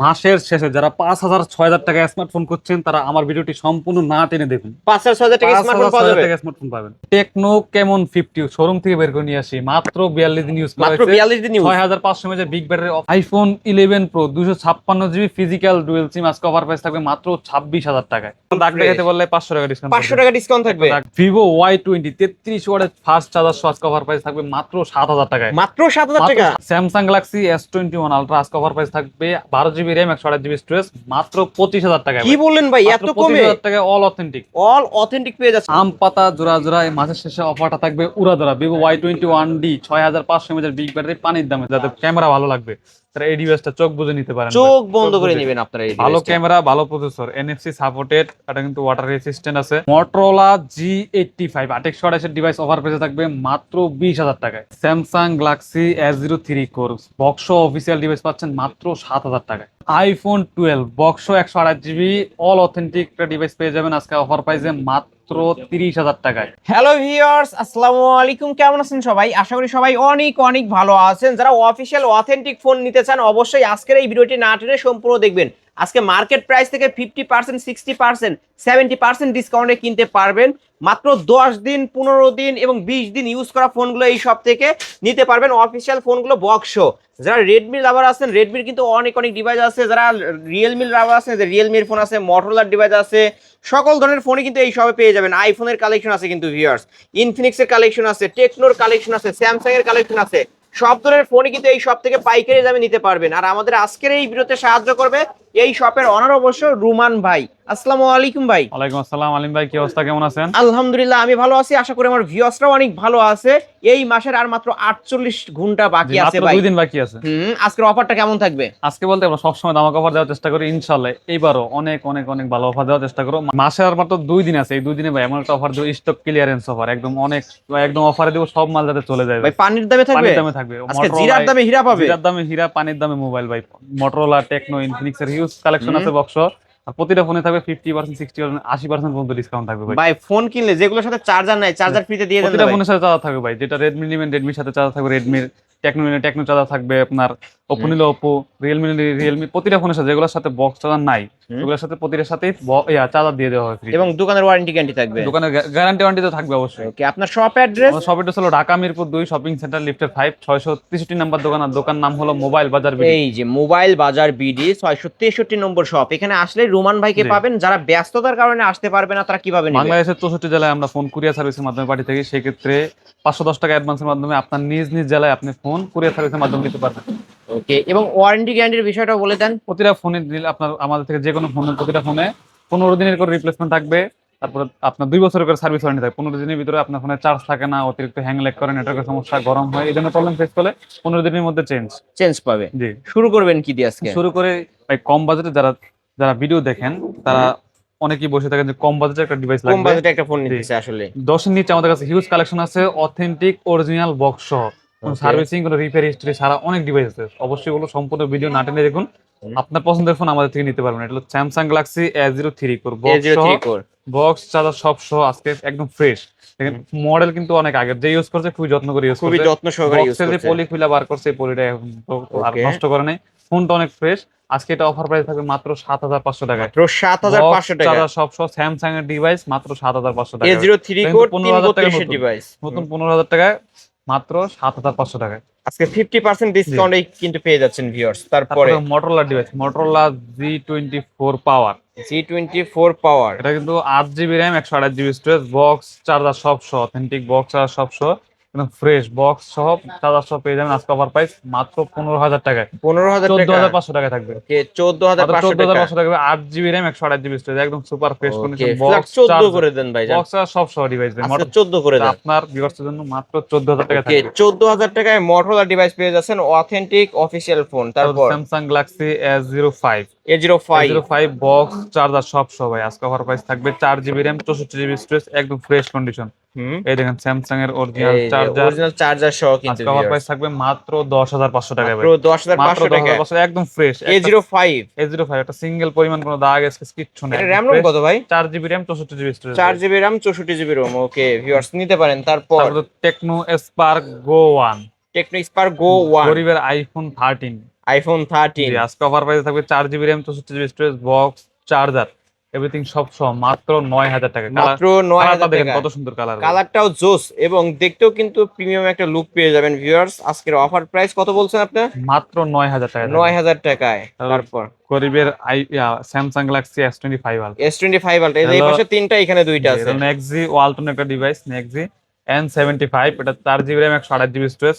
মাসের শেষে যারা 5,000 6,000 টাকা স্মার্টফোন করছেন তারা আমার ভিডিওটি সম্পূর্ণ না টেনে দেখুন। 5,000 টাকা স্মার্টফোন পাওয়া যাবে। স্মার্টফোন পাবেন। টেকনো কেমন 50 শোরুম থেকে বের করে নিয়ে আসি, মাত্র 42 দিন ইউজ করা মাত্র হয়েছে। 42 দিন use. 6500 mAh big battery. IPhone 11 pro 256 GB physical dual SIM আজকে অফার প্রাইস থাকবে মাত্র 26,000 টাকায়। দাগ দেখাতে বললে 500 টাকা ডিসকাউন্ট। 500 টাকা ডিসকাউন্ট থাকবে। ভিভো Y20 33 ওয়াটের ফাস্ট চার্জার সহ আজকে অফার প্রাইস থাকবে মাত্র 7,000 টাকায়। মাত্র 7,000 টাকা। স্যামসাং গ্যালাক্সি S21 আলট্রা আজকে অফার প্রাইস থাকবে 12 জিবি র্যাম 128 জিবি স্টোরেজ মাত্র 25,000 টাকায়। কি বললেন ভাই, এত কমে? 25,000 টাকায় অল অথেন্টিক। অল অথেন্টিক পেয়ে যাচ্ছে। আম পাতা জোড়া জোড়া এই মাসের শেষে অফারটা থাকবে উড়াধরা। Vivo Y21D 6500 mAh big battery পানির দামে, যাদের ক্যামেরা ভালো লাগবে তারা এই ডিভাইসটা চোখ বুজে নিতে পারেন। চোখ বন্ধ করে নেবেন আপনারা। এই ভালো ক্যামেরা, ভালো প্রসেসর, NFC সাপোর্টেড, এটা কিন্তু ওয়াটার রেসিস্ট্যান্ট আছে। Motorola G85 828 এর ডিভাইস অফার প্রাইসে থাকবে মাত্র 20,000 টাকায়। Samsung Galaxy S03 core box official device পাচ্ছেন মাত্র 7,000 টাকায়। IPhone 12 box 128 GB all authentic device পেয়ে যাবেন আজকে অফার প্রাইসে মাত্র 30,000 টাকায়। হ্যালো ভিউয়ার্স, আসসালামু আলাইকুম। কেমন আছেন সবাই? আশা করি সবাই অনেক অনেক ভালো আছেন। যারা অফিশিয়াল অথেন্টিক ফোন নিতে চান অবশ্যই আজকের এই ভিডিওটি না টেনে সম্পূর্ণ দেখবেন। আজকে মার্কেট প্রাইস থেকে 50%, 60%, 70% ডিসকাউন্টে কিনতে পারবেন। মাত্র 10 দিন, 15 দিন এবং 20 দিন ইউজ করা ফোনগুলো এই সব থেকে নিতে পারবেন। অফিশিয়াল ফোনগুলো বক্স। যারা রেডমি লাভার আছেন, রেডমির কিন্তু অনেক অনেক ডিভাইস আছে। যারা রিয়েলমির লাভার আছেন, রিয়েলমির ফোন আছে, মটোরোলার ডিভাইস আছে, সকল ধরনের ফোনই কিন্তু এই সবে পেয়ে যাবেন। আইফোনের কালেকশন আছে কিন্তু ভিউয়ার্স, ইনফিনিক্সের কালেকশন আছে, টেকনোর কালেকশন আছে, স্যামসাং এর কালেকশন আছে। সব ধরনের ফোনই কিন্তু এই সব থেকে পাইকারি দামে নিতে পারবেন। আর আমাদের আজকের এই ভিডিওতে সাহায্য করবে এই শপের অনার অবশ্য রুমান ভাই। আসসালামু আলাইকুম ভাই। ওয়ালাইকুম আসসালাম আলিম ভাই, কি অবস্থা, কেমন আছেন? আলহামদুলিল্লাহ আমি ভালো আছি, আশা করি আমার ভিউয়ার্সরাও অনেক ভালো আছে। এই মাসের আর মাত্র 48 ঘন্টা বাকি আছে ভাই। 2 দিন বাকি আছে। আজকের অফারটা কেমন থাকবে? আজকে বলতে আমরা সবসময় দামাক অফার দেওয়ার চেষ্টা করি, ইনশাল্লাহ এইবারও অনেক অনেক অনেক ভালো অফার দেওয়ার চেষ্টা করো। মাসে আর মাত্র 2 দিন আছে, এই 2 দিনে ভাই এমন একটা অফার দেবো, স্টক ক্লিয়ারেন্স অফার, একদম অফারে দেবো, সব মাল যাতে চলে যায় ভাই। পানির দামে থাকবে? পানির দামে থাকবে। আজকে জিরার দামে হীরা পাবে। জিরার দামে হীরা, পানির দামে মোবাইল ভাই। মটোরোলা, টেকনো, ইনফিনিক্স এর হিউজ কালেকশন আছে বক্স। আর প্রতিটা ফোনে থাকবে 50%, 60%, 80% পর্যন্ত ডিসকাউন্ট থাকবে ভাই। ভাই ফোন কিনলে যেগুলোর সাথে চার্জার নাই, চার্জার ফ্রিতে দিয়ে দেন। প্রতিটা ফোনের সাথে চার্জার থাকবে ভাই। যেটা রেডমি নেবেন রেডমির সাথে চার্জার থাকবে রেডমির, টেকনো নিলে টেকনো চার্জার থাকবে আপনার, ওপো নিলে ওপো, রিয়েলমি নিলে রিয়েলমি। প্রতিটা ফোনের সাথে, যেগুলোর সাথে বক্স চার্জার নাই ওগুলোর সাথে প্রতিটার সাথে চার্জার দিয়ে দেওয়া হয় ফ্রি। এবং দোকানের ওয়ারেন্টি গ্যারান্টি থাকবে। দোকানের গ্যারান্টি ওয়ারেন্টি তো থাকবে অবশ্যই। ওকে, আপনার শপ অ্যাড্রেস? আমার শপ অ্যাড্রেস হলো ঢাকা মিরপুর 2 শপিং সেন্টার লিফটের 5 663 নাম্বার দোকান। আর দোকান নাম হলো মোবাইল বাজার বিডি। এই যে মোবাইল বাজার বিডি 663 নম্বর শপ। এখানে আসলে রুমান ভাইকে পাবেন। যারা ব্যস্ততার কারণে আসতে পারবে না তারা কিভাবে নেবে? বাংলাদেশের 64 জেলায় আমরা ফোন কুরিয়ার সার্ভিসের মাধ্যমে পাঠিয়ে থাকি। সেক্ষেত্রে 510 টাকা অ্যাডভান্সের মাধ্যমে আপনার নিজ নিজ জেলায় আপনি ফোন কুরিয়ার সার্ভিসের মাধ্যমে নিতে পারবেন। ওকে, এবং ওয়ারেন্টি গ্যারান্টির বিষয়টা বলে দেন। প্রতিটা ফোনে দিলে আপনার আমাদের থেকে যে কোনো ফোনের প্রতিটা ফোনে 15 দিনের করে রিপ্লেসমেন্ট থাকবে। তারপর আপনার 2 বছরের করে সার্ভিস ওয়ারেন্টি থাকবে। 15 দিনের ভিতরে আপনার ফোনে চার্জ থাকে না, অতিরিক্ত হ্যাং ল্যাগ করে, নেটওয়ার্কের সমস্যা, গরম হয়, এই জন্য প্রবলেম ফেস করলে 15 দিনের মধ্যে চেঞ্জ পাবে। জি। শুরু করবেন কি দিয়ে আজকে? শুরু করে ভাই কম বাজেটে যারা ভিডিও দেখেন তারা অনেকেই বসে থাকেন যে কম বাজেটে একটা ডিভাইস লাগবে, কম বাজেটে একটা ফোন নিতে চাই। আসলে 10 এর নিচে আমাদের কাছে হিউজ কালেকশন আছে, অথেন্টিক অরিজিনাল বক্স সহ, কোনো সার্ভিসিং, কোনো রিপেয়ার হিস্টরি ছাড়া অনেক ডিভাইস আছে। অবশ্যই ওগুলো সম্পূর্ণ ভিডিও না টেনে দেখুন। আপনার পছন্দের ফোন আমাদের থেকে নিতে পারবেন। এটা হলো Samsung Galaxy S03 core box charger সব সহ আজকে একদম ফ্রেশ। দেখেন মডেল কিন্তু অনেক আগের, যে ইউজ করছে খুবই যত্ন করে ইউজ করছে, খুবই যত্ন সহকারে ইউজ করছে। যে পলি খুলে বার করছে, এই পলিটা এখন তো আর নষ্ট করে নাই। ফোনটা অনেক ফ্রেশ। আজকে এটা অফার প্রাইস থাকবে মাত্র 7,500 টাকায়। মাত্র 7,500 টাকা। চার্জার সব সহ স্যামসাং এর ডিভাইস মাত্র 7,500 টাকা। S03 কোর 332 ডিভাইস নতুন 15,000 টাকায় মাত্র 7,500 টাকায়। আজকে 50% ডিসকাউন্টে কিন্তু পেয়ে যাচ্ছেন ভিউয়ার্স। তারপরে মটোরোলা ডিভাইস, মটোরোলা G24 পাওয়ার, G24 পাওয়ার। এটা কিন্তু 8 GB RAM 128 GB storage, box charger সব সহ, অথেন্টিক বক্স চার্জার সব সহ, একদম ফ্রেশ বক্স সহ চার্জার সহ পেয়ে যাবেন আজকে অফার প্রাইস মাত্র 15,000 টাকায়। 15,000 টাকা, 14,500 টাকায় থাকবে। ওকে 14,500 টাকা। 14,500 টাকা 8 জিবি র্যাম 128 জিবি স্টোরেজ, একদম সুপার ফ্রেশ কন্ডিশন বক্স। 14 করে দেন ভাই। বক্স চার্জার সব সহ ডিভাইস দেন, আচ্ছা 14 করে দেন আপনার ভিউয়ার্সদের জন্য মাত্র 14,000 টাকা থাকবে। 14,000 টাকায় মটোরোলা ডিভাইস পেয়ে যাচ্ছেন, অথেন্টিক অফিশিয়াল ফোন। তারপর Samsung Galaxy S05 A05 box charger সব সবাই আজকে অফার প্রাইস থাকবে 4 জিবি র্যাম 64 জিবি স্টোরেজ, একদম ফ্রেশ কন্ডিশন। এই দেখেন স্যামসাং এর অরিজিনাল চার্জার সহ কিন্তু আজকে অফার প্রাইস থাকবে মাত্র 10,500 টাকায় ভাই। মাত্র 10,500 টাকা, একদম ফ্রেশ। A05 একটা সিঙ্গেল পরিমাণ কোনো দাগ স্কেচ কিচ্ছু নেই। র‍্যাম রম কত ভাই? 4 GB RAM 64 GB storage, 4 GB RAM 64 GB ROM. Okay viewers নিতে পারেন। তারপর টেকনো স্পার্ক গো 1, টেকনো স্পার্ক গো 1, গরিবের আইফোন 13, আইফোন জি 13 আজকে অফার প্রাইসে থাকবে 4 GB RAM 64 GB storage box charger everything সব সহ মাত্র 9000 টাকা। মাত্র কালারটা 9000 দেখেন টাকা। কত সুন্দর কালার। কালারটাও জোস এবং দেখতেও কিন্তু প্রিমিয়াম একটা লুক পেয়ে যাবেন ভিউয়ার্স। আজকের অফার প্রাইস কত বলছেন আপনি? মাত্র 9000 টাকা। 9000 টাকায়। তারপর তারপর গরিবের Samsung Galaxy S25 ultra. S25 ultra, এই হ্যালো, পাশে তিনটা, এখানে দুইটা জি, আছে। এটা নেক্সি ওয়ালটন একটা ডিভাইস, নেক্সি N75। এটা 4 GB RAM 128 GB storage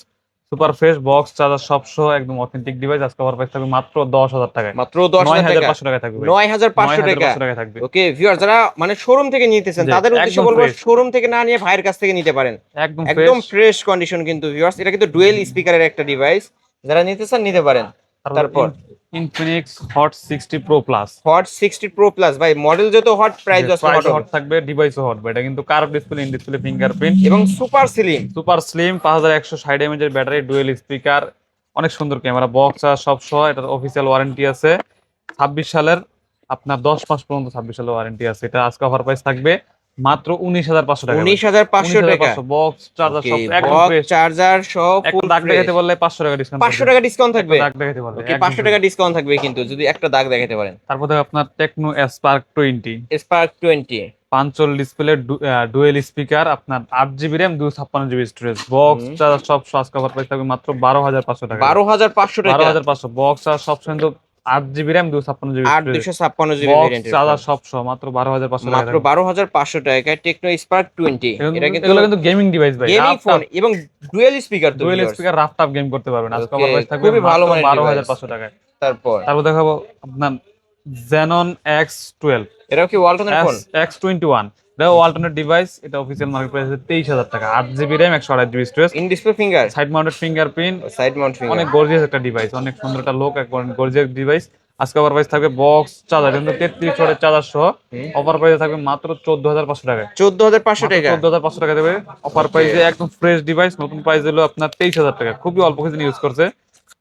super fresh box charger সব সহ একদম অথেন্টিক ডিভাইস। আজকে অফার প্রাইস থাকবে মাত্র 10,000 টাকায়। মাত্র 10,000 টাকা। 9500 টাকায় থাকবে ভাই। 9500 টাকা। 9500 টাকায় থাকবে। ওকে ভিউয়ার, যারা মানে শোরুম থেকে নিতেছেন জি, তাদের উদ্দেশ্যে একদম বলবো fresh। শোরুম থেকে না নিয়ে ভাইয়ের কাছ থেকে নিতে পারেন। একদম একদম ফ্রেশ। ফ্রেশ কন্ডিশন কিন্তু ভিউয়ার্স। এটা কিন্তু ডুয়েল স্পিকারের একটা ডিভাইস, যারা নিতে চান নিতে পারেন। তারপর Infinix hot 60 pro plus. Hot 60 pro plus, ভাই মডেল যত হট প্রাইস আসলে প্রাইস হট হট থাকবে, ডিভাইসও হট। এটা কিন্তু curve display, in display fingerprint, এবং super slim. Super slim 5160 mAh এর ব্যাটারি, ডুয়েল স্পিকার, অনেক সুন্দর ক্যামেরা, বক্স আর সব সহ। এটার অফিসিয়াল ওয়ারেন্টি আছে 26 সালের, আপনার 10 মাস পর্যন্ত 26 সালের ওয়ারেন্টি আছে। এটা আজকে অফার প্রাইস থাকবে মাত্র 19,500 টাকা। 19,500 টাকা। বক্স চার্জার সব একদম বক্স ফ্রেশ। চার্জার সহ একটা ফুল দাগ ফ্রেশ। দেখাতে বললে 500 টাকা ডিসকাউন্ট। 500 টাকা ডিসকাউন্ট থাকবে। দাগ দেখাতে বললে ওকে 500 টাকা ডিসকাউন্ট থাকবে কিন্তু যদি একটা দাগ দেখাতে পারেন। তারপর দেখো আপনার Tecno spark 20 spark 20 পাঞ্চল display, dual speaker, আপনার 8 GB RAM 256 GB storage box charger সব সহ আজকে অফার প্রাইস থাকবে মাত্র 12,500 টাকা। 12,500 টাকা। 12,500 বক্স আর সব কিন্তু 8 GB RAM 256 GB 8,256 GB box ভেরিয়েন্টের চার্জার সব সহ মাত্র 12,500 টাকা। মাত্র 12,500 টাকায় টেকনো স্পার্ক 20। এটা কিন্তু এগুলো কিন্তু গেমিং ডিভাইস ভাই, গেমিং ফোন এবং ডুয়েল স্পিকার তো dual viewers। Speaker rough tough game করতে পারবেন। আজকে Okay, অফার প্রাইস থাকবে খুবই ভালো মাত্র মানের 12,500 টাকায়। তারপর দেখাবো আপনার Xenon X12 এটাও কি ওয়ালটনের ফোন? X21। এটা অল্টারনেট ডিভাইস। এটা অফিসিয়াল মার্কেট প্রাইস 23,000 টাকা। 8 GB RAM 128 GB storage in display finger, side mounted fingerprint, side Mount finger. অনেক গর্জিয়াস একটা ডিভাইস, অনেক সুন্দর একটা লোক, একবার গর্জিয়াস ডিভাইস। আজকে অফার প্রাইস থাকবে বক্স চার্জার কিন্তু 33 ওয়াটের চার্জার সহ অফার প্রাইসে থাকবে মাত্র 14,500 টাকায়। 14,500 টাকা। 14,500 টাকা দেবে অফার প্রাইসে, একদম ফ্রেশ ডিভাইস। নতুন প্রাইস হলো আপনার 23,000 টাকা। খুবই অল্প কিছু ইউজ করছে।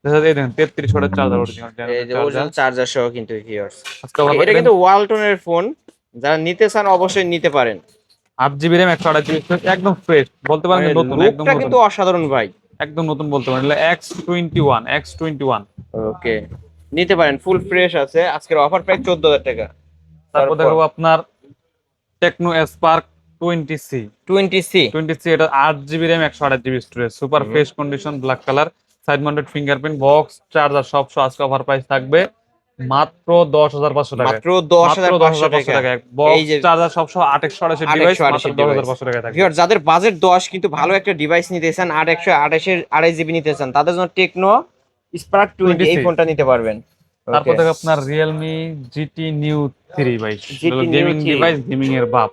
দেখা যায় এই দেখেন 33 ওয়াটের চার্জার, অরিজিনাল এই যে অরিজিনাল চার্জার সহ কিন্তু ভিউয়ার্স। আজকে অফার এটা কিন্তু ওয়ালটনের ফোন, যারা নিতে চান অবশ্যই নিতে পারেন। 8 জিবি র্যাম 128 জিবি স্টোরেজ একদম ফ্রেশ বলতে পারেন, নতুন একদম লুকটা নতুন, কিন্তু অসাধারণ ভাই, একদম নতুন বলতে পারেন। এটা X21। ওকে নিতে পারেন, ফুল ফ্রেশ আছে। আজকের অফার প্রাইস 14,000 টাকা। তারপর দেখাবো আপনার টেকনো স্পার্ক 20C। 20C এটা 8 GB RAM 128 GB storage super fresh condition, black colour, side mounted fingerprint, box charger সব সহ আজকে অফার প্রাইস থাকবে মাত্র 10,500 টাকা। মাত্র 10,500 টাকা। বক্স চার্জার সব সহ 828 ডিভাইস মাত্র 10,500 টাকা থাকবে। ভিউয়ার, যাদের বাজেট 10 কিন্তু ভালো একটা ডিভাইস নিতে চান, 828 এর 2.5 জিবি নিতে চান, তাদের জন্য টেকনো স্পার্ক 20 এই ফোনটা নিতে পারবেন। তারপর দেখো আপনার Realme GT Neo 3 ভাই, GT Neo gaming 3 device, gaming এর বাপ।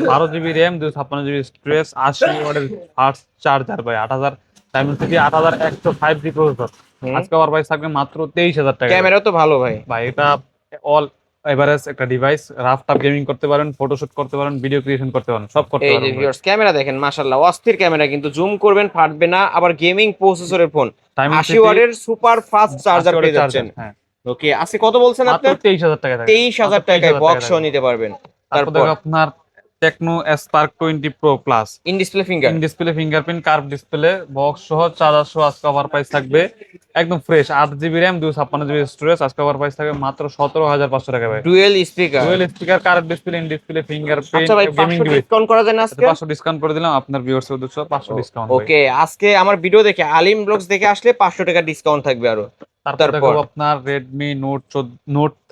12 জিবি র্যাম 256 জিবি স্টোরেজ 80 ওয়াটের ফাস্ট চার্জার ভাই, 8000 Dimensity 8105 জি প্রসেসর। আজকে আমার প্রাইস থাকবে মাত্র 23,000 টাকা। ক্যামেরাও তো ভালো ভাই। এটা অল এভারেজ একটা ডিভাইস, রাফ টাফ গেমিং করতে পারেন, ফটোশুট করতে পারেন, ভিডিও ক্রিয়েশন করতে পারেন, সব করতে এই যে পারেন। ভিউয়ার্স, ক্যামেরা দেখেন মাশাআল্লাহ, অস্থির ক্যামেরা কিন্তু, জুম করবেন ফাটবে না। আবার গেমিং প্রসেসরের ফোন, 80 ওয়াটের সুপার ফাস্ট চার্জার পেয়ে যাচ্ছেন। হ্যাঁ, ওকে আজকে কত বলছেন আপনি? মাত্র 23,000 টাকা। 23,000 টাকায় বক্স সহ নিতে পারবেন। তারপর দেখো আপনার Tecno spark 20 pro plus, in display finger, in display fingerprint, curve display, box সহ চার্জার সহ আজকে অফার প্রাইস থাকবে একদম fresh 8 GB RAM 256 GB storage. আজকে অফার প্রাইস থাকবে মাত্র 17,500 টাকা ভাই। Dual speaker, dual speaker, curve display, in display fingerprint, আচ্ছা ভাই গেমিং 500 ডিভাইস। ডিসকাউন্ট করা যায় না আজকে? 500 ডিসকাউন্ট করে দিলাম আপনার ভিউয়ার্স এর উদ্দেশ্যে, 500 ডিসকাউন্ট। ওকে আজকে আমার ভিডিও দেখে, আলিম ব্লগস দেখে আসলে 500 টাকা ডিসকাউন্ট থাকবে আরো। তারপর দেখো আপনার Redmi Note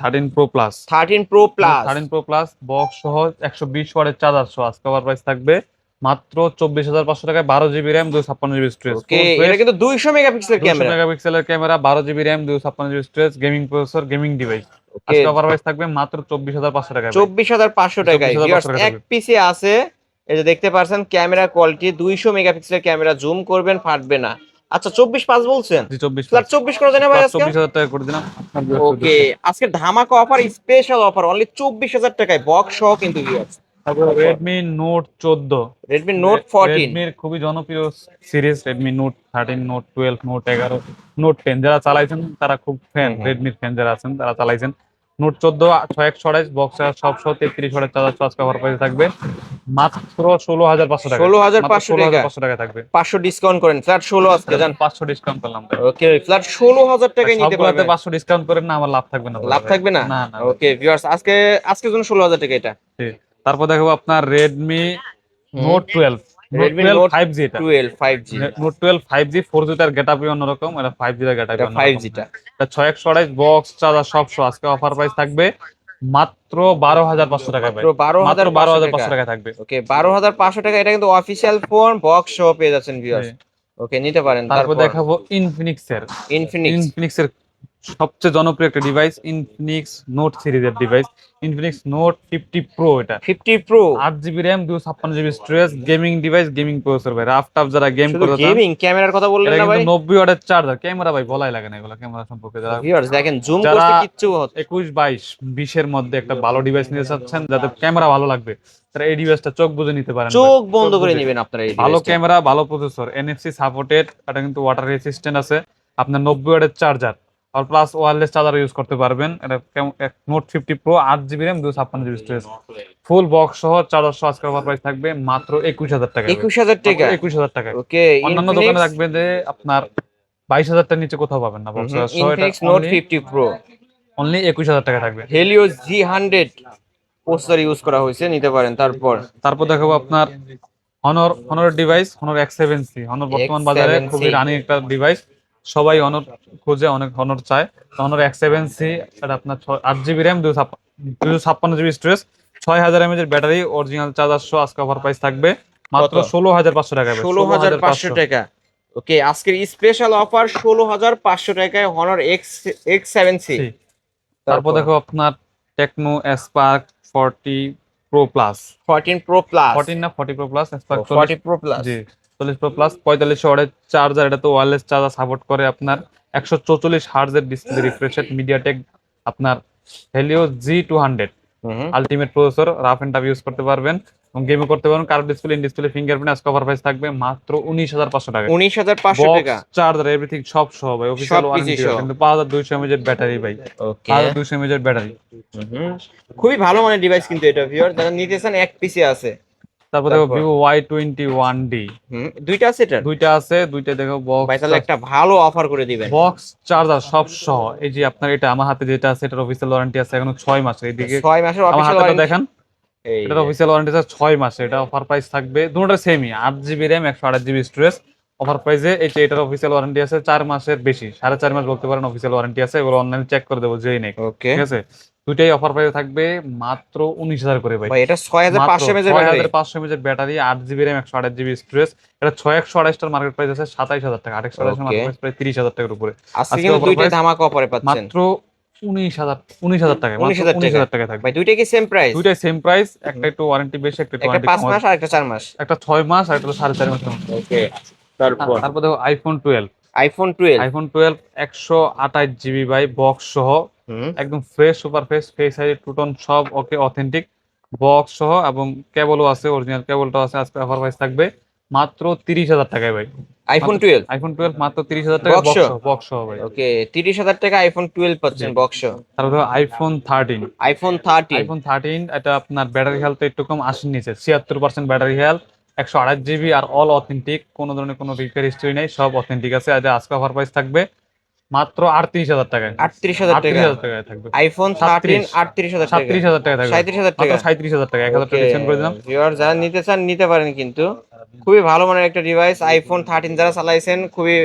13 Pro Plus, 13 Pro Plus, 13 Pro Plus box সহ 120 ওয়াটের চার্জার সহ আজকে অফার প্রাইস থাকবে মাত্র 24,500 টাকায়। 12 জিবি র্যাম 256 জিবি স্টোরেজ। ওকে এটা কিন্তু 200 মেগাপিক্সেলের 200 ক্যামেরা, মেগাপিক্সেলের camera, 12 GB RAM 256 GB storage, gaming processor, gaming device. আজকে অফার প্রাইস থাকবে মাত্র 24,500 টাকায়। 24,500 টাকায়। 24,500 টাকা এক পিসে আছে, এই যে দেখতে পাচ্ছেন ক্যামেরা কোয়ালিটি, 200 মেগাপিক্সেলের ক্যামেরা, জুম করবেন ফাটবে না। আচ্ছা 24,500 বলছেন? জি 24 ফ্ল্যাট 24 করে দেন ভাই আজকে। 24,000 টাকা করে দিলাম। ওকে আজকে ধামাকা অফার, স্পেশাল অফার, অনলি 24,000 টাকায় বক্স সহ কিন্তু viewers. Redmi Note 14, Redmi Note 14, Redmi এর খুবই জনপ্রিয় series Redmi Note 13, Note 12, Note 11, Note 10 যারা চালাইছেন তারা খুব ফ্যান, Redmi ফ্যান যারা আছেন তারা চালাইছেন। Note 14 6128 বক্স সব সহ 33 ওয়াটের চার্জার আজকে অফার প্রাইসে থাকবে মাত্র 16,500 টাকা। 16,500 টাকা। 16,500 টাকা থাকবে। 500 ডিসকাউন্ট করেন, ফ্ল্যাট 16 আজকে জান। 500 ডিসকাউন্ট করলাম ভাই। ওকে, ফ্ল্যাট 16,000 টাকায় নিতে সবগুলাতে পারবেন। 500 ডিসকাউন্ট করেন না, আমার লাভ থাকবে না লাভ ভাই। থাকবে না? না না। ওকে ভিউয়ার্স, আজকের জন্য 16,000 টাকা এটা। জি। তারপর দেখো আপনার Redmi Note 12, Note Redmi 12 Note 5G এটা। 12 5G। Note 12 5G, 4G তার গেটআপই অন্যরকম, এটা 5G এর গেটআপই এটা অন্যরকম। 5G টা। এটা 6128 বক্স চার্জার সব সহ আজকে অফার প্রাইস থাকবে মাত্র 12,500 টাকা ভাই। মাত্র 12,500 টাকা থাকবে। ওকে 12,500 টাকা। এটা কিন্তু অফিশিয়াল ফোন, বক্স সহ পেয়ে যাচ্ছেন ভিউয়ার্স। জি। ওকে নিতে পারেন। তারপর তারপর দেখাবো ইনফিনিক্সের ইনফিনিক্স সবচেয়ে জনপ্রিয় একটা ডিভাইস, ইনফিনিক্স নোট সিরিজের ডিভাইস, ইনফিনিক্স নোট 50 প্রো। এটা 50 pro. 8 GB RAM, 256 GB storage, gaming device, gaming processor ভাই। রাফ টাফ যারা গেম শুধু করতে চান, গেমিং ক্যামেরার কথা বললেন এটা না কিন্তু ভাই? 90 ওয়াটের চার্জার। ক্যামেরা ভাই বলাই লাগে না এগুলো ক্যামেরা সম্পর্কে। যারা ভিউয়ার্স দেখেন, জুম যারা করতে কিচ্ছু হচ্ছে। 21, 22, 20 এর মধ্যে একটা ভালো ডিভাইস নিতে চাচ্ছেন, যাতে ক্যামেরা ভালো লাগবে, তারা এই ডিভাইসটা চোখ বুজে নিতে পারেন ভাই। চোখ বন্ধ করে বুজে। নেবেন আপনারা এই ভালো ডিভাইসটা। ক্যামেরা, ভালো প্রসেসর, এনএফসি সাপোর্টেড, এটা কিন্তু ওয়াটার রেসিস্ট্যান্ট আছে। আপনার 90 ওয়াটের চার্জার আর প্লাস ওয়্যারলেস চার্জার ইউজ করতে পারবেন। এটা note 50 pro, 8 GB RAM, 256 GB storage, full box সহ চার্জার সহ আজকের অফার প্রাইস থাকবে মাত্র 21,000 টাকা। 21,000 টাকা। 21,000 টাকা। ওকে অন্যান্য দোকানে রাখবেন যে আপনার 22,000 টাকার নিচে কোথাও পাবেন না বক্স সহ। এটা ইনফিনিক্স নোট 50 প্রো অনলি 21,000 টাকা থাকবে। হেলিও G100 প্রসেসর ইউজ করা হয়েছে, নিতে পারেন। তারপর দেখাবো আপনার Honor device, Honor X7C। Honor বর্তমান বাজারে X7C খুবই রানিং একটা ডিভাইস, সবাই হনর খোঁজে, অনেক হনর চায়। হনর X7C, এটা আপনার 8 GB RAM, 256 GB storage, 6000 mAh এর ব্যাটারি, অরিজিনাল চার্জার সহ আজকে অফার প্রাইস থাকবে মাত্র 16,500 টাকা। 16,500 টাকা। ওকে আজকের স্পেশাল অফার 16,500 টাকায় হনর X7C। তারপর দেখো আপনার Tecno Spark 40 pro plus, 14 pro plus, 14 না 40 pro plus, Spark 40 pro plus. G 40 pro plus, 45 ওয়াটের চার্জার। এটা তো ওয়্যারলেস চার্জার সাপোর্ট করে। আপনার 144 হার্টজের ডিসপ্লে রিফ্রেশ রেট, মিডিয়াটেক আপনার Helio G200 ultimate processor, rough and tough use করতে পারবেন এবং গেমও করতে পারবেন। Curve display, in display fingerprint, আজকে অফার প্রাইস থাকবে মাত্র 19,500 টাকা। 19,500 টাকা। চার্জার এভরিথিং সব সহ ভাই, অফিশিয়াল ওয়ারেন্টি কিন্তু 5200 mAh এর ব্যাটারি ভাই। ওকে 5200 mAh এর ব্যাটারি। খুবই ভালো মানের ডিভাইস কিন্তু এটা ভিউয়ার, যারা নিতে চান এক পিসে আছে। তারপর দেখো Vivo Y21D, দুইটা আছে এটা? দুইটা আছে, দুইটা দেখো বক্স। ভাই তাহলে একটা ভালো অফার করে দিবেন। বক্স চার্জার সব সহ। এই যে আপনার এটা আমার হাতে যেটা আছে, এটার অফিশিয়াল ওয়ারেন্টি আছে এখনো 6 মাসের। এইদিকে 6 মাসের আমার অফিশিয়াল হাতেটা ওয়ারেন্টি। দেখেন, এটার অফিসিয়াল ওয়ারেন্টি আছে 6 মাসে। এটা অফার প্রাইস থাকবে দুটোটা সেমই, 8 GB RAM, 128 GB storage. Offer প্রাইসে এই যে এটার অফিসিয়াল ওয়ারেন্টি আছে 4 মাসের বেশি, 4.5 মাস বলতে পারেন অফিসিয়াল ওয়ারেন্টি আছে। এগুলো অনলাইনে চেক করে দেবো যেই নেই, ওকে ঠিক আছে। দুইটাই অফার প্রাইসে থাকবে মাত্র 19,000 করে ভাই। ভাই এটা 6,500 mAh এর ব্যাটারি, 6,500 mAh এর battery, 8 GB RAM, 128 GB storage. এটা 6128 টার মার্কেট প্রাইস আছে 27,000 টাকা। 2828 এর মার্কেট প্রাইস প্রায় 30,000 টাকার উপরে। আজকে কিন্তু দুইটাই ধামাকা অফারে পাচ্ছেন মাত্র 19,000 টাকা। 19,000 টাকা থাকবে। ভাই দুইটাই কি সেম প্রাইস? দুইটাই সেম প্রাইস, একটা একটু ওয়ারেন্টি বেশি, একটা একটু একটা ওয়ারেন্টি 5 মাস আর একটা 4 মাস। একটা 6 মাস আর একটা 4.5 মাস। ওকে তারপর দেখো iPhone 12, iPhone 12 128 GB by box সহ, একদম fresh super fresh, face ID টুটন সব ওকে, অথেন্টিক বক্স সহ এবং কেবলও আছে, অরিজিনাল কেবলটাও আছে। আজকে অফার প্রাইস থাকবে মাত্র 30,000 টাকায় ভাই। আইফোন 12, আইফোন 12 মাত্র 30,000 টাকা বক্স সহ ভাই। ওকে 30,000 টাকা আইফোন 12 পাচ্ছেন বক্স। তারপর আইফোন 13, আইফোন 13, আইফোন 13 এটা আপনার ব্যাটারি হেলথ একটু কম, 80 নিচে, 76% ব্যাটারি হেলথ, 128 জিবি আর অল অথেন্টিক, কোনো ধরনের কোনো রিপেয়ার হিস্ট্রি নেই, সব অথেন্টিক আছে। আজকে অফার প্রাইস থাকবে মাত্র 38,000 টাকায়। 38,000 টাকা 38,000 টাকায় থাকবে। আইফোন 13 38,000 টাকা, 37,000 টাকা থাকবে, 37,000 টাকা, 37,000 টাকা, 1,000 টাকা ডিসকাউন্ট করে দিলাম। ভিউয়ার যারা নিতে চান নিতে পারেন, কিন্তু খুবই ভালো মানের একটা ডিভাইস। আইফোন 13 যারা চালাইছেন খুবই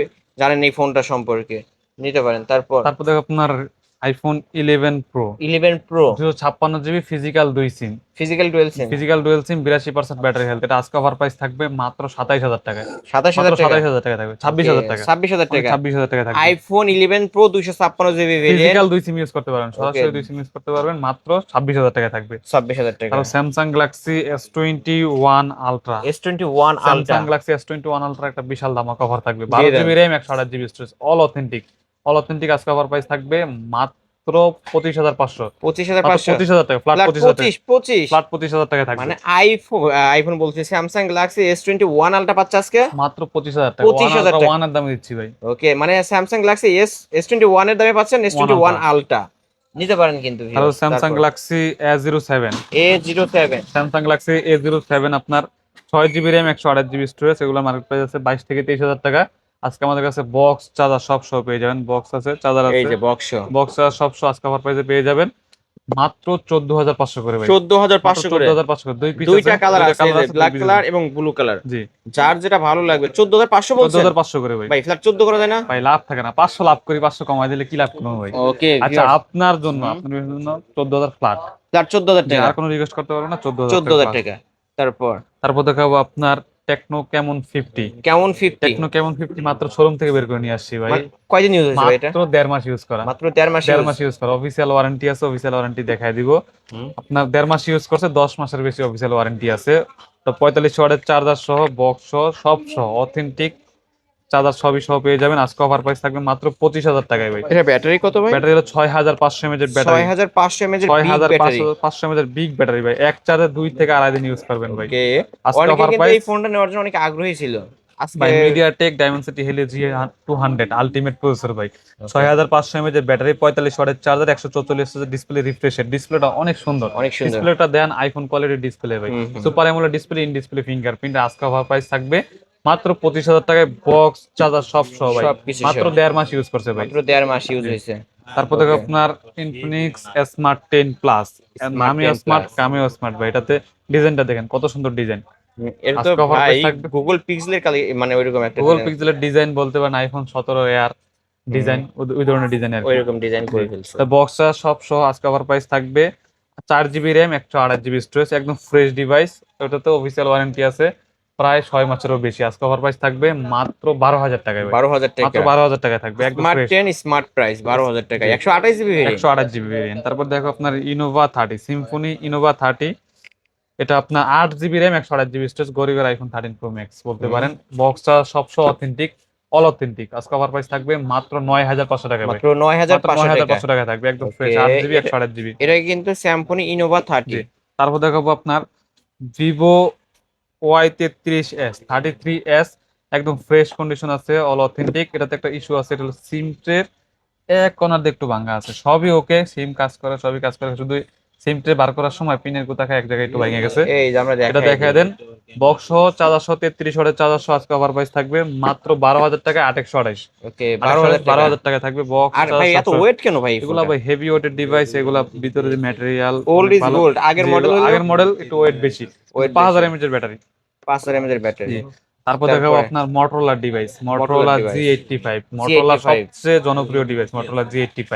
জানেন এই ফোনটা সম্পর্কে, নিতে পারেন। তারপর দেখো আপনার iPhone 11 pro, 11 pro 256 GB, physical 2 সিম, ফিজিক্যাল ডুয়াল সিম, 82% ব্যাটারি হেলথ। এটা আজকে অফার প্রাইস থাকবে মাত্র 27,000 টাকায়। 27,000 টাকা, 27,000 টাকা থাকবে, 26,000 টাকা, 26,000 টাকা, 26,000 টাকা থাকবে। IPhone 11 pro 256 GB variant, physical 2 SIM use করতে পারবেন, সরাসরি 2 সিম ইউজ করতে পারবেন, মাত্র 26,000 টাকা থাকবে। 26,000 টাকা। আর Samsung Galaxy S21 ultra, S21 ultra, Samsung Galaxy S21 ultra একটা বিশাল ধামাকা অফার থাকবে, 12 GB RAM, 128 GB storage, all authentic, আজকে অফার প্রাইস থাকবে মাত্র 25,500, 25,500, 25,000 টাকা, ফ্ল্যাট 25,000 টাকা, 25 ফ্ল্যাট 25,000 টাকা থাকবে। মানে আইফোন বলছি, স্যামসাং গ্যালাক্সি S21 আলট্রা পাচ্ছে আজকে মাত্র 25,000 টাকা, 25,000 টাকা। 1 এর দামে দিচ্ছি ভাই। ওকে মানে স্যামসাং গ্যালাক্সি S21 এর দামে পাচ্ছেন S21 আলট্রা, নিতে পারেন কিন্তু আর Samsung Galaxy A07, A07 Samsung Galaxy A07 আপনার 6 জিবি র্যাম 128 জিবি স্টোরেজ, এগুলো মার্কেট প্রাইস আছে 22 থেকে 23 হাজার টাকা। আজকে আমাদের কাছে বক্স চার্জার সব সহ পেয়ে যাবেন, বক্স আছে, চার্জার এই আছে, যে বক্স বক্স চার্জার সব সহ আজকে অফার প্রাইসে পেয়ে যাবেন মাত্র 14,500 করে ভাই। 14,500 করে 14,500 করে, দুই পিস দুইটা কালার আছে, ব্ল্যাক দুই piece কালার আছে। এবং ব্লু কালার। জি, যার যেটা ভালো লাগবে 14,500 বলছেন 14,500 করে ভাই। ভাই, ফ্ল্যাট 14 করা যায় না? ভাই লাভ থাকে না, 500 লাভ করি, 500 কমাই দিলে কি লাভ করবো ভাই? ওকে আচ্ছা আপনার জন্য, আপনার জন্য 14,000 ফ্ল্যাট, ফ্ল্যাট 14,000 টাকা, আর কোনো রিকোয়েস্ট করতে পারবো না, 14,000 14,000 টাকা। টাকা। তারপর তারপর দেখাবো আপনার টেকনো ক্যামন 50, কেমন 50 টেকনো ক্যামন 50 মাত্র শোরুম থেকে বের করে নিয়ে আসছি ভাই। কয়দিন ইউজ হয়েছে ভাই এটা? মাত্র 1.5 মাস ইউজ করা, মাত্র 1.5 মাস 1.5 মাস ইউজ করা। অফিসিয়াল ওয়ারেন্টি আছে, অফিসিয়াল ওয়ারেন্টি দেখাই দিব। আপনার 1.5 মাস ইউজ করছে, 10 মাসের বেশি অফিসিয়াল ওয়ারেন্টি আছে। তো 45 ওয়াটের চার্জার সহ, বক্স সহ, সব সহ, অথেন্টিক চার্জার সবই সহ পেয়ে যাবেন। আজকে অফার প্রাইস থাকবে মাত্র 25,000 টাকায় ভাই। এটা ব্যাটারি কত ভাই? ব্যাটারি হলো 6,500 mAh এর ব্যাটারি, 6,500 mAh এর বিগ ব্যাটারি। 6,500 mAh এর বিগ ব্যাটারি ভাই, এক চার্জে 2 থেকে আড়াই দিন ইউজ করবেন ভাই। ওকে, আজকে অনেকে অফার কিন্তু প্রাইস এই ফোনটা নেওয়ার জন্য অনেক আগ্রহী ছিল। আজকে ভাই MediaTek Dimensity Helio G200 ultimate processor ভাই, 6,500 mAh এর ব্যাটারি, 45 ওয়াটের চার্জার, 144 Hz ডিসপ্লে রিফ্রেশের, ডিসপ্লেটা অনেক সুন্দর, অনেক সুন্দর। ডিসপ্লেটা দেন আইফোন কোয়ালিটির ডিসপ্লে ভাই, super AMOLED display, in display fingerprint. আজকে অফার প্রাইস থাকবে মাত্র 25,000 টাকায়, বক্স চার্জার সব সহ ভাই, সবকিছু মাত্র সহ। 1.5 মাস ইউজ করছে ভাই। মাত্র 1.5 মাস ইউজ হয়েছে। তারপর দেখো আপনার ইনফিনিক্স স্মার্ট 10 প্লাস, নামিও 10 স্মার্ট, Plus। কামিও স্মার্ট ভাই। এটাতে ডিজাইনটা দেখেন কত সুন্দর ডিজাইন, এটা তো আজকে offer ভাই price থাকবে। গুগল পিক্সেলের মানে ওইরকম একটা গুগল পিক্সেলের ডিজাইন বলতে পারেন, আইফোন 17 এয়ার ডিজাইন, ওই ধরনের ডিজাইন আর কি। ওইরকম ডিজাইন করে ফেলছে। তো বক্সটা সব সহ আজকে অফার প্রাইস থাকবে 4 জিবি র্যাম 128 জিবি স্টোরেজ, একদম ফ্রেশ ডিভাইস। ওটাতে অফিসিয়াল ওয়ারেন্টি আছে প্রায় 6 মাসেরও বেশি। আজকে অফার প্রাইস থাকবে মাত্র 12,000 টাকায় ভাই, 12,000 মাত্র টাকা 12,000 টাকায় থাকবে, একদম স্মার্ট ফ্রেশ। 10 স্মার্ট প্রাইস 12,000 টাকা, 128 জিবি ভেরিয়েন্ট। 128 GB variant. তারপর দেখো আপনার ইনোভা 30, সিম্ফনি ইনোভা 30, এটা আপনার 8 জিবি র্যাম 128 জিবি স্টোরেজ, গরিবের আইফোন 13 প্রো ম্যাক্স বলতে পারেন। বক্সটা সবসময় অথেন্টিক, অল অথেন্টিক। আজকে অফার প্রাইস থাকবে মাত্র 9,500 টাকা ভাই, মাত্র 9,500 টাকা। 9,500 টাকা থাকবে, একদম ফ্রেশ, 8 জিবি 128 জিবি। এটা কিন্তু স্যামসং ইনোভা 30। তারপর দেখাবো আপনার ভিভো Y33s 33s, একদম ফ্রেশ কন্ডিশন আছে, অল অথেন্টিক। এটাতে একটা ইস্যু আছে, এটা হলো সিম ট্রের এক কর্নার দিয়ে একটু ভাঙা আছে, সবই ওকে, সিম কাজ করে, সবই কাজ করে, শুধু সিম ট্রে বার করার সময় পিনের গুতা খায় এক জায়গায় একটু ভেঙে গেছে, এই যে আমরা এটা দেখায় দেন। বক্স সহ চার্জার সহ 33 ওয়াটের চার্জার সহ আজকে অফার প্রাইস থাকবে মাত্র 12,000 টাকা, 828। ওকে 12,000 টাকা থাকবে বক্স। আর ভাই এত ওয়েট কেন ভাই? এগুলা ভাই হেভি ওয়েটের ডিভাইস, এগুলা ভিতরে যে ম্যাটেরিয়াল ওল্ড ইজ গোল্ড। আগের মডেল একটু ওয়েট বেশি, 5000 mAh এর ব্যাটারি, 5000 mAh এর ব্যাটারি। তারপর দেখাবো আপনার Motorola device, Motorola G85, Motorola সবচেয়ে জনপ্রিয় device, Motorola G85,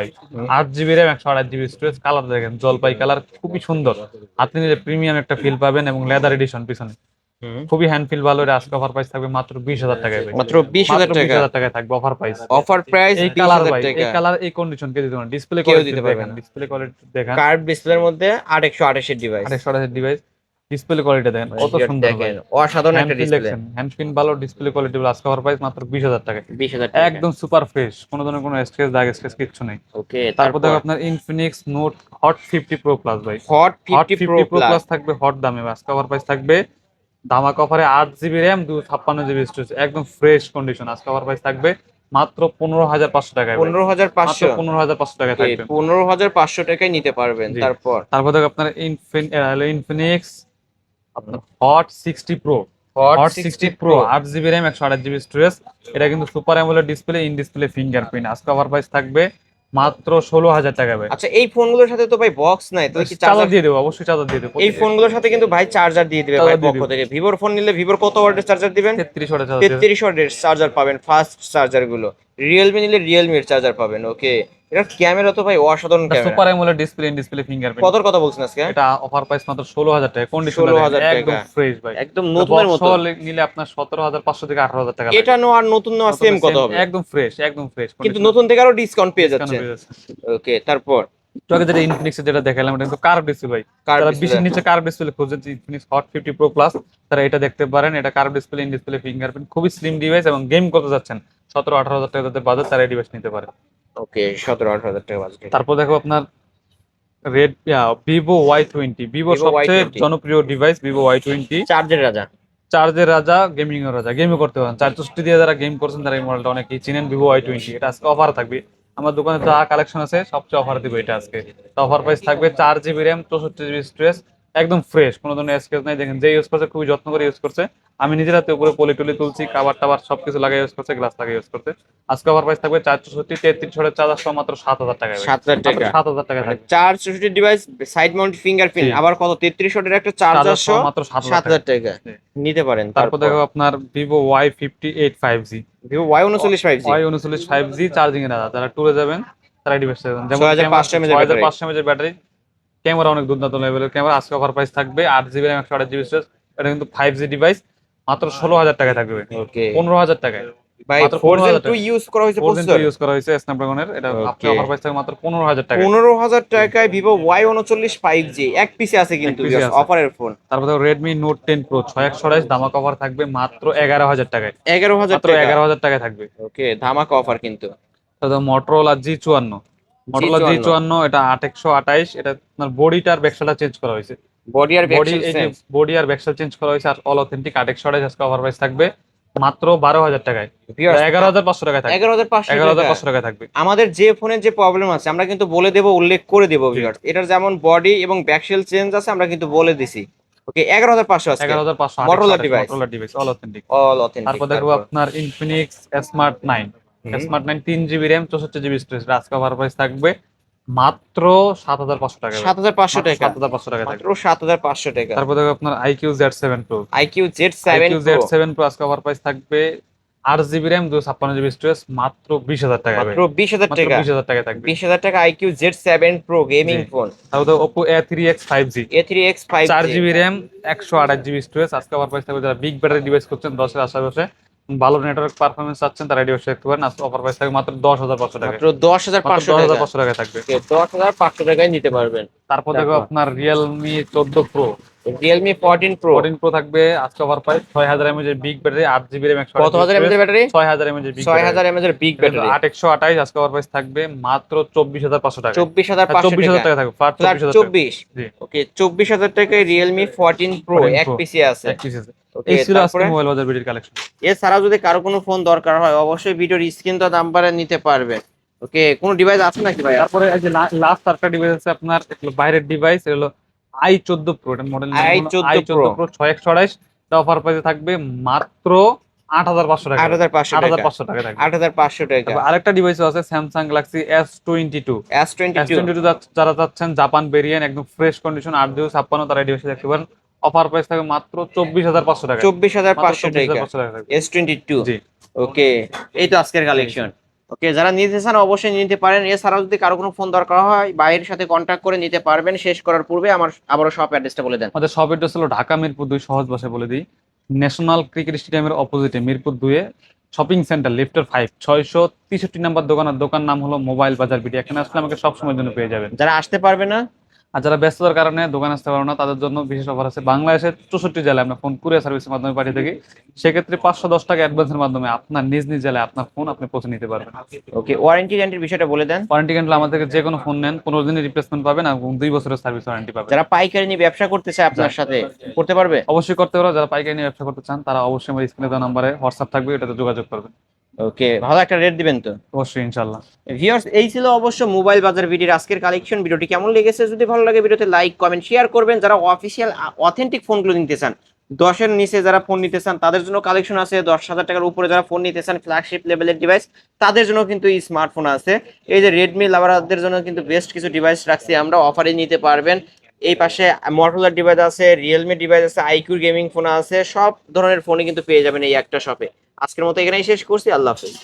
8 GB RAM 128 GB storage. Colour দেখেন জলপাই কালার, খুবই সুন্দর, আপনি নিলে প্রিমিয়াম একটা ফিল পাবেন, এবং লেদার এডিশন পিছনে খুবই হ্যান্ড ফিল ভালো। এটা আজকে অফার প্রাইস থাকবে মাত্র 20,000 টাকায়, মাত্র 20,000 টাকা। 20,000 টাকায় থাকবে অফার প্রাইস। অফার প্রাইস এই কালার 20,000 ভাই, টাকা। এই কালার এই কন্ডিশন কে দিতে পারেন, ডিসপ্লে কেউ কোয়ালিটি দিতে পারবে দেখেন, না। ডিসপ্লে কোয়ালিটি দেখেন, কার্ভ ডিসপ্লের মধ্যে 828 এর ডিভাইস, 28 ডিভাইস, ডিসপ্লে কোয়ালিটি দেখেন কত সুন্দর ভাই, দেখেন অসাধারণ একটা ডিসপ্লে। হ্যান্ড পিন ভালো, ডিসপ্লে কোয়ালিটি ভালো। আজকে অফার প্রাইস মাত্র 20,000 টাকা, 20,000 টাকা একদম সুপার ফ্রেশ, কোনো ধরনের কোনো স্ক্র্যাচ দাগ স্ক্র্যাচ কিছু নেই। ওকে, তারপর দেখো আপনার Infinix note hot 50 pro plus ভাই, hot hot 50 50 pro pro plus থাকবে হট দামে। আজকে অফার প্রাইস থাকবে ধামাকা অফারে 8 জিবি র্যাম 256 জিবি স্টোরেজ, একদম ফ্রেশ কন্ডিশন। আজকে অফার প্রাইস থাকবে মাত্র 15,500 টাকায়, 15,500 15,500 টাকায় থাকবে, 15,500 টাকায় নিতে পারবেন। তারপর দেখো আপনার ইনফিনিক্স আপনার hot 60 pro, hot 60 pro 8 GB RAM 128 GB storage, এটা কিন্তু super AMOLED display, in display fingerprint. আজকে অফার প্রাইস থাকবে মাত্র 16,000 টাকা ভাই। আচ্ছা, এই ফোনগুলোর সাথে তো ভাই বক্স নাই, তো কি চার্জার দিয়ে দেবো, অবশ্যই চার্জার দিয়ে দেবো। এই ফোনগুলোর সাথে কিন্তু ভাই চার্জার দিয়ে দিবে ভাই পক্ষ থেকে। ভিভোর ফোন নিলে ভিভোর কত ওয়াটের চার্জার দিবেন? 33 ওয়াটের চার্জার, 33 ওয়াটের চার্জার পাবেন, ফাস্ট চার্জার গুলো। রিয়েলমি নিলে রিয়েলমির চার্জার পাবেন। ওকে, এটার ক্যামেরা তো ভাই অসাধারণ camera, super AMOLED display, in display fingerprint. কত কথা বলছেন আজকে? এটা অফার প্রাইস মাত্র 16,000 টাকা, কন্ডিশন 16,000 টাকা, একদম ফ্রেশ ভাই, একদম নতুনের মতো। নিলে আপনার 17,500 থেকে 18,000 টাকা। এটা নো আর নতুন নো সেম কত হবে? একদম ফ্রেশ, একদম ফ্রেশ, কিন্তু নতুন থেকে আরো ডিসকাউন্ট পেয়ে যাচ্ছে। ওকে, তারপর তো আগে যেটা ইনফিনিক্সের যেটা দেখালাম, এটা কিন্তু কার্ভ ডিসপ্লে ভাই, যারা 20 এর নিচে কার্ভ ডিসপ্লে খুঁজছেন, ইনফিনিক্স হট 50 প্রো প্লাস, তারা এটা দেখতে পারেন। এটা curve display, in display fingerprint, খুবই স্লিম ডিভাইস, এবং গেম করতে যাচ্ছেন 17-18,000 টাকা যাদের বাজেট, তারা এই ডিভাইস নিতে পারে। ওকে, 17-18,000 টাকা বাজেট। তারপর দেখো আপনার ভিভো Y20, ভিভো সবচেয়ে জনপ্রিয় ডিভাইস, ভিভো Y20, চার্জের রাজা, চার্জের রাজা, গেমিং এর রাজা, গেমও করতে পারেন। 64 দিয়ে যারা গেম করছেন তারা এই মডেলটা অনেকেই চিনেন, ভিভো Y20। এটা আজকে অফার থাকবে, আমার দোকানে যা কালেকশন আছে সবচেয়ে অফার দিব এটা আজকে। অফার প্রাইস থাকবে 4 জিবি র্যাম, 64 জিবি স্টোরেজ, একদম ফ্রেশ, কোনো ধরনের স্ক্র্যাচ নাই। দেখেন যে ইউজ করছে খুবই যত্ন করে ইউজ করছে। আমি নিজের হাতে উপরে পলি টলি তুলছি, কাবার টাবার সবকিছু লাগিয়ে ইউজ করছে, গ্লাস লাগিয়ে ইউজ করছে। আজকে অফার প্রাইস থাকবে 464, 33 ছড়ে চার্জার সহ মাত্র 7,000 টাকায়। 7,000 টাকা। 7,000 টাকা থাকবে। 464 ডিভাইস, সাইড মাউন্ট ফিঙ্গারপ্রিন্ট, জি। আবার কত 33 ওয়াটের একটা চার্জার সহ মাত্র 7,000 7,000 টাকা জি। নিতে পারেন। তারপর দেখো আপনার Vivo Y58 5G, Vivo Y39 5G, Y39 5G charging এর যারা ট্যুরে যাবেন তারা ডিভাইস যাবেন। যেমন 6500 mAh battery. 6500 mAh battery, camera অনেক দুর্দান্ত লেভেলের ক্যামেরা। আজকে অফার প্রাইস থাকবে 8 জিবি র্যাম, 128 জিবি স্টোরেজ, এটা কিন্তু 5G ডিভাইস, মাত্র 16,000 টাকায় থাকবে। ওকে 15,000 টাকায় ভাই, মাত্র 4 Gen 15,000 2 ইউজ করা হয়েছে 4 Gen 2 প্রসেসর। ইউজ করা হয়েছে স্ন্যাপড্রাগনের। এটা আপনি Okay. অফার প্রাইস থাকবে মাত্র 15,000 টাকায়। 15,000 টাকায় ভিভো Y39 5G এক পিসে আছে কিন্তু piece এ আছে। অফারের ফোন। তারপর দেখো Redmi Note 10 Pro 628 ধামাকা অফার থাকবে মাত্র 11,000 টাকায়। 11,000 মাত্র টাকা 11,000 টাকায় থাকবে। ওকে ধামাকা অফার কিন্তু। তারপর Motorola G54, এটা 828, এটা আপনার বডিটার ব্যাকসাইডটা চেঞ্জ করা হয়েছে। বডি আর বডি ব্যাকসেল এই যে সেন্স। বডি আর ব্যাকসাইড চেঞ্জ করা হয়েছে, আর অল অথেন্টিক 828 আজকে অফার প্রাইস থাকবে মাত্র 12,000 টাকায়। 11,500 টাকায় থাকবে। 11,500 টাকা। 11,500 টাকায় থাকবে। আমাদের যে ফোনের যে প্রবলেম আছে আমরা কিন্তু বলে দেব, উল্লেখ করে দেব ভিউয়ার্স। এটার যেমন বডি এবং ব্যাকসেল চেঞ্জ আছে আমরা কিন্তু বলে দিছি। ওকে 11,500 আছে। 11,500 Motorola device। Motorola device all authentic. All authentic. তারপর দেখো আপনার Infinix Smart 9, Smart 9 3 GB RAM, 64 GB storage, আজকে অফার প্রাইস থাকবে মাত্র 7,500 টাকায়। 7,500 টাকা। 7,500 টাকায় মাত্র থাকবে। 7,500 টাকা। তারপর দেখো আপনার IQ Z7 Pro, IQ Z7 IQ Pro Z7 Pro আজকে অফার প্রাইস থাকবে 8 জিবি র্যাম, 256 জিবি স্টোরেজ, মাত্র 20,000 টাকায়। মাত্র 20,000 মাত্র টাকা। 20,000 টাকায় থাকবে। 20,000 টাকা IQ Z7 Pro গেমিং জি। ফোন। তারপর দেখো Oppo A3X 5G, A3X 5G 4 GB RAM, 128 GB storage, আজকে অফার প্রাইস থাকবে। যারা বিগ ব্যাটারি ডিভাইস করছেন 10 এর আশেপাশে, ভালো নেটওয়ার্ক পারফরমেন্স চাচ্ছেন, তারা ডিভাইস দেখতে পারেন। আজকে অফার প্রাইস থাকবে মাত্র 10,500 টাকায়। মাত্র 10,500 টাকা। 10,500 টাকায় থাকবে। 10,500 টাকায় নিতে পারবেন। তারপর দেখো তারপর? আপনার Realme 14 Pro, Realme 14 Pro 14 Pro থাকবে আজকে অফার প্রাইস 6000 mAh এর বিগ ব্যাটারি, 8 জিবি র্যাম, কত হাজার এমএএইচ ব্যাটারি? 6000 mAh এর বিগ 6000 এমএএইচ এর বিগ ব্যাটারি। 8128 আজকে অফার প্রাইস থাকবে মাত্র 24,500 টাকা। 24,500 টাকা থাকবে, ফ্ল্যাট 24,000 টাকা। 24 জি, ওকে 24,000 টাকায় Realme 14 Pro 14 এক Pro পিসি আছে। এক piece আছে। ওকে এই ছিল আজকে তারপরে মোবাইল বাজার ভিডিওর কালেকশন। এছাড়া যদি কারো কোনো ফোন দরকার হয় অবশ্যই ভিডিওর স্ক্রিন তো নাম্বারে নিতে পারবেন। ওকে কোনো ডিভাইস আছে নাকি ভাই? তারপরে এই যে লাস্ট আরেকটা ডিভাইস আছে আপনার, এগুলো বাইরের ডিভাইস, এগুলো i14 Pro, এটা মডেল i14 Pro 628, এটা অফার প্রাইসে থাকবে মাত্র 8,500 টাকা। 8,500 টাকা। 8,500 টাকা থাকবে। 8,500 টাকা। তারপর আরেকটা ডিভাইসও আছে Samsung Galaxy S22, S22 যারা চাচ্ছেন জাপান ভেরিয়েন্ট, একদম ফ্রেশ কন্ডিশন, 8/256, তারা এই ডিভাইসে দেখতে পারেন। অফার প্রাইস থাকবে মাত্র 24,500 টাকা। 24,500 টাকা। 24,500 টাকা থাকবে। S22 জি। ওকে এই তো আজকের কালেকশন। ওকে যারা নিতে চান অবশ্যই নিতে পারেন। এছাড়াও যদি কারো কোনো ফোন দরকার হয় বাইরের সাথে কন্ট্যাক্ট করে নিতে পারবেন। শেষ করার পূর্বে আমার আবারও শপ অ্যাড্রেসটা বলে দেন। আমাদের শপ অ্যাড্রেস হলো ঢাকা মিরপুর 2, সহজ ভাষায় বলে দিই, ন্যাশনাল ক্রিকেট স্টেডিয়ামের অপোজিটে মিরপুর 2 এ শপিং সেন্টার লিফটের 5, 663 নাম্বার দোকান নাম হলো মোবাইল বাজার বিডি। এখানে আসলে আমাকে সব সময়ের জন্য পেয়ে যাবেন। যারা আসতে পারবে না, আর যারা ব্যস্ততার কারণে দোকানে আসতে পারবে না, তাদের জন্য বিশেষ অফার আছে। বাংলাদেশের 64 জেলায় আমরা ফোন কুরিয়ার সার্ভিসের মাধ্যমে পাঠিয়ে থাকি। সেক্ষেত্রে 510 টাকা অ্যাডভান্সের মাধ্যমে আপনার নিজ জেলায় আপনার ফোন আপনি পৌঁছে নিতে পারবেন। ওকে ওয়ারেন্টি গ্যারান্টির বিষয়টা বলে দেন। ওয়ারেন্টি গ্যারান্টি আমাদের থেকে যে কোনো ফোন নেন 15 দিনের রিপ্লেসমেন্ট পাবেন এবং 2 বছরের সার্ভিস ওয়ারেন্টি পাবেন। যারা পাইকারি নিয়ে ব্যবসা করতে চায় আপনার সাথে করতে পারবে? অবশ্যই করতে পারো। যারা পাইকারি নিয়ে ব্যবসা করতে চান তারা অবশ্যই আমার স্ক্রিনে দেওয়া নাম্বারে হোয়াটসঅ্যাপ থাকবে, এটাতে যোগাযোগ করবেন। ওকে ভালো একটা রেট দিবেন তো অবশ্যই ইনশাআল্লাহ। ভিউয়ার্স। এই ছিল অবশ্য মোবাইল বাজার ভিডিওর আজকের কালেকশন। ভিডিওটি কেমন লেগেছে যদি ভালো লাগে ভিডিওতে লাইক কমেন্ট শেয়ার করবেন। যারা অফিসিয়াল অথেন্টিক ফোনগুলো নিতে চান, 10-এর নিচে যারা ফোন নিতে চান তাদের জন্য কালেকশন আছে। 10,000 টাকার উপরে যারা ফোন নিতে চান ফ্ল্যাগশিপ লেভেলের ডিভাইস, তাদের জন্য কিন্তু এই স্মার্টফোন আছে। এই যে রেডমি লাভারদের জন্য কিন্তু বেস্ট কিছু ডিভাইস রাখছি আমরা, অফারে নিতে পারবেন। এই পাশে Motorola ডিভাইস আছে, Realme ডিভাইস আছে, আইকিউ গেমিং ফোন আছে, সব ধরনের ফোনই কিন্তু পেয়ে যাবেন এই একটা শপে। আজকের মতো এখানেই শেষ করছি, আল্লাহ হাফেজ।